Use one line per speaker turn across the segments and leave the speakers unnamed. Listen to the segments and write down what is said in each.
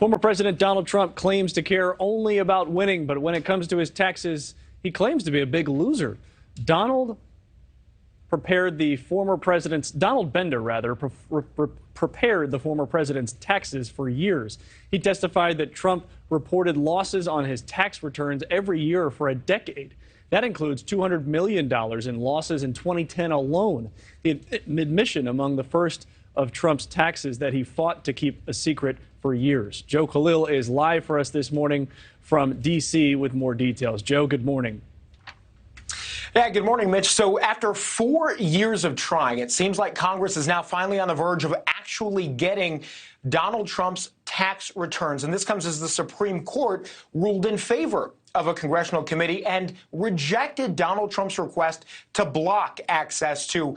Former President Donald Trump claims to care only about winning, but when it comes to his taxes, he claims to be a big loser. Donald Bender, prepared the former president's taxes for years. He testified that Trump reported losses on his tax returns every year for a decade. That includes $200 million in losses in 2010 alone. The admission among the first of Trump's taxes that he fought to keep a secret for years. Joe Khalil is live for us this morning from D.C. with more details. Joe, good morning.
Yeah, good morning, Mitch. So after 4 years of trying, it seems like Congress is now finally on the verge of actually getting Donald Trump's tax returns. And this comes as the Supreme Court ruled in favor of a congressional committee and rejected Donald Trump's request to block access to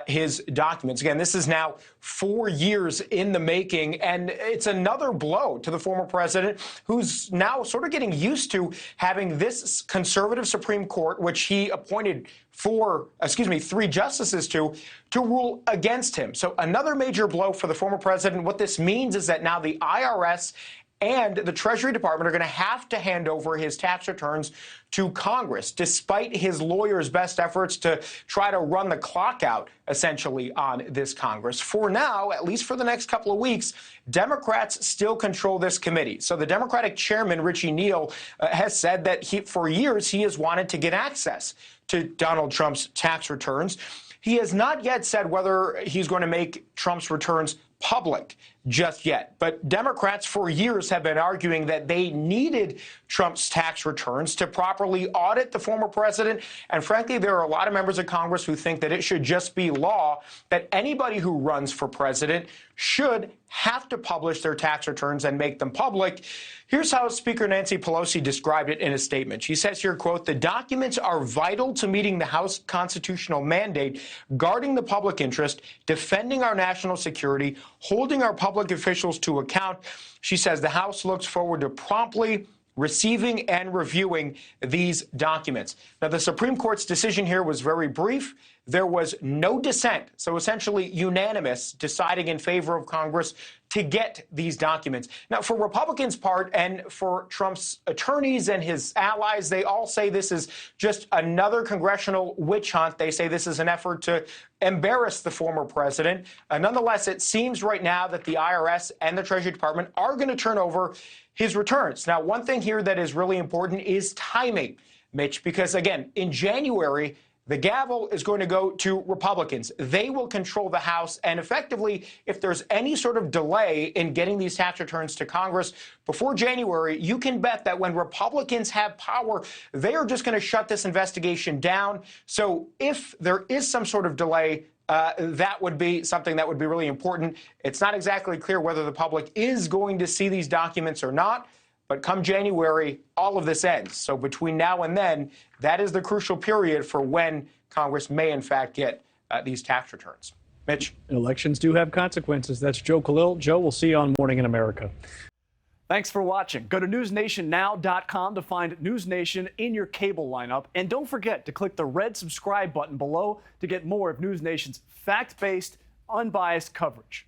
his documents. Again, this is now 4 years in the making, and it's another blow to the former president, who's now sort of getting used to having this conservative Supreme Court, which he appointed 3 justices to rule against him. So another major blow for the former president. What this means is that now the IRS and the Treasury Department are going to have to hand over his tax returns to Congress, despite his lawyers' best efforts to try to run the clock out, essentially, on this Congress. For now, at least for the next couple of weeks, Democrats still control this committee. So the Democratic chairman, Richie Neal, has said that for years he has wanted to get access to Donald Trump's tax returns. He has not yet said whether he's going to make Trump's returns public just yet. But Democrats for years have been arguing that they needed Trump's tax returns to properly audit the former president. And frankly, there are a lot of members of Congress who think that it should just be law that anybody who runs for president should have to publish their tax returns and make them public. Here's how Speaker Nancy Pelosi described it in a statement. She says here, quote, "The documents are vital to meeting the House constitutional mandate, guarding the public interest, defending our national security, holding our public officials to account." She says the House looks forward to promptly receiving and reviewing these documents. Now, the Supreme Court's decision here was very brief. There was no dissent, so essentially unanimous, deciding in favor of Congress to get these documents. Now, for Republicans' part and for Trump's attorneys and his allies, they all say this is just another congressional witch hunt. They say this is an effort to embarrass the former president. Nonetheless, it seems right now that the IRS and the Treasury Department are going to turn over his returns. Now, one thing here that is really important is timing, Mitch, because, again, in January, the gavel is going to go to Republicans. They will control the House. And effectively, if there's any sort of delay in getting these tax returns to Congress before January, you can bet that when Republicans have power, they are just going to shut this investigation down. So if there is some sort of delay, that would be something that would be really important. It's not exactly clear whether the public is going to see these documents or not. But come January, all of this ends. So between now and then, that is the crucial period for when Congress may, in fact, get these tax returns. Mitch?
Elections do have consequences. That's Joe Khalil. Joe, we'll see you on Morning in America. Thanks for watching. Go to newsnationnow.com to find NewsNation in your cable lineup. And don't forget to click the red subscribe button below to get more of NewsNation's fact-based, unbiased coverage.